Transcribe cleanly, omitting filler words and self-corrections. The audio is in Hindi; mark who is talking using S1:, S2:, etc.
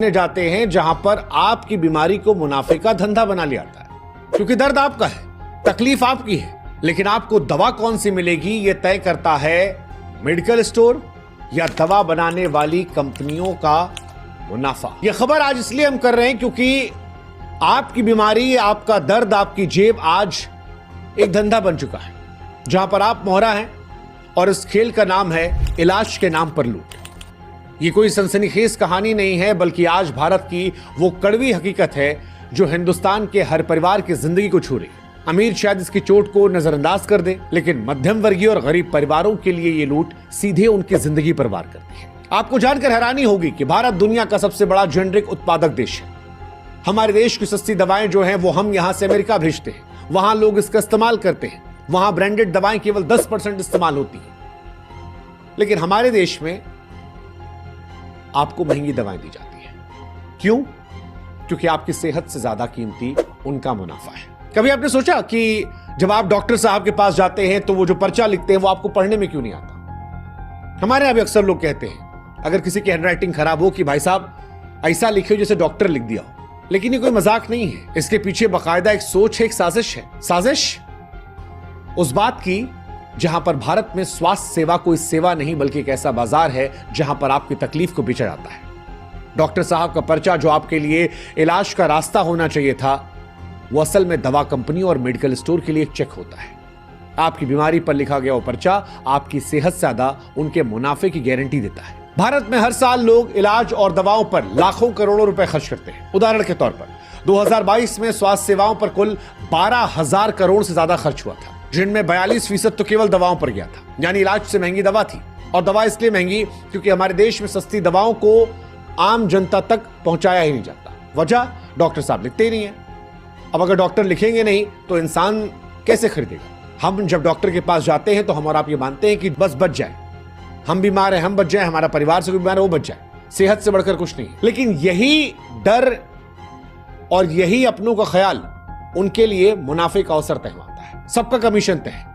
S1: जाते हैं जहां पर आपकी बीमारी को मुनाफे का धंधा बना लिया जाता है, क्योंकि दर्द आपका है, तकलीफ आपकी है, लेकिन आपको दवा कौन सी मिलेगी यह तय करता है मेडिकल स्टोर या दवा बनाने वाली कंपनियों का मुनाफा। यह खबर आज इसलिए हम कर रहे हैं क्योंकि आपकी बीमारी, आपका दर्द, आपकी जेब आज एक धंधा बन चुका है जहां पर आप मोहरा हैं और इस खेल का नाम है इलाज के नाम पर लूट। ये कोई सनसनीखेज कहानी नहीं है, बल्कि आज भारत की वो कड़वी हकीकत है जो हिंदुस्तान के हर परिवार की जिंदगी को छू रही है। अमीर शायद इसकी चोट को नजरअंदाज कर दे, लेकिन मध्यम वर्गीय और गरीब परिवारों के लिए ये लूट सीधे उनकी जिंदगी पर वार करती है। आपको जानकर हैरानी होगी कि भारत दुनिया का सबसे बड़ा जेनरिक उत्पादक देश है। हमारे देश की सस्ती दवाएं जो हैं वो हम यहां से अमेरिका भेजते हैं, वहां लोग इसका इस्तेमाल करते हैं, वहां ब्रांडेड दवाएं केवल 10% इस्तेमाल होती है। लेकिन हमारे देश में आपको महंगी दवाएं दी जाती है। क्यों? क्योंकि आपकी सेहत से ज्यादा कीमती उनका मुनाफा है। कभी आपने सोचा कि जब आप डॉक्टर साहब के पास जाते हैं तो वो जो पर्चा लिखते हैं वो आपको पढ़ने में क्यों नहीं आता? हमारे यहां भी अक्सर लोग कहते हैं अगर किसी की हैंडराइटिंग खराब हो कि भाई साहब ऐसा लिखे जैसे डॉक्टर लिख दिया हो। लेकिन ये कोई मजाक नहीं है, इसके पीछे बाकायदा एक सोच है, एक साजिश है। साजिश उस बात की जहां पर भारत में स्वास्थ्य सेवा कोई सेवा नहीं बल्कि एक ऐसा बाजार है जहां पर आपकी तकलीफ को बेचा जाता है। डॉक्टर साहब का पर्चा जो आपके लिए इलाज का रास्ता होना चाहिए था, वो असल में दवा कंपनी और मेडिकल स्टोर के लिए एक चेक होता है। आपकी बीमारी पर लिखा गया वो पर्चा आपकी सेहत से ज्यादा उनके मुनाफे की गारंटी देता है। भारत में हर साल लोग इलाज और दवाओं पर लाखों करोड़ों रुपए खर्च करते हैं। उदाहरण के तौर पर 2022 में स्वास्थ्य सेवाओं पर कुल 12,000 करोड़ से ज्यादा खर्च हुआ था, जिनमें 42% तो केवल दवाओं पर गया था, यानी इलाज से महंगी दवा थी। और दवा इसलिए महंगी क्योंकि हमारे देश में सस्ती दवाओं को आम जनता तक पहुंचाया ही नहीं जाता। वजह डॉक्टर साहब लिखते ही नहीं है। अब अगर डॉक्टर लिखेंगे नहीं तो इंसान कैसे खरीदेगा? हम जब डॉक्टर के पास जाते हैं तो हम और आप ये मानते हैं कि बस बच जाए, हम बीमार हैं हम बच जाए, हमारा परिवार से कोई बीमार है वो बच जाए, सेहत से बढ़कर कुछ नहीं। लेकिन यही डर और यही अपनों का ख्याल उनके लिए मुनाफे का अवसर तय होता है। सबका कमीशन तय है।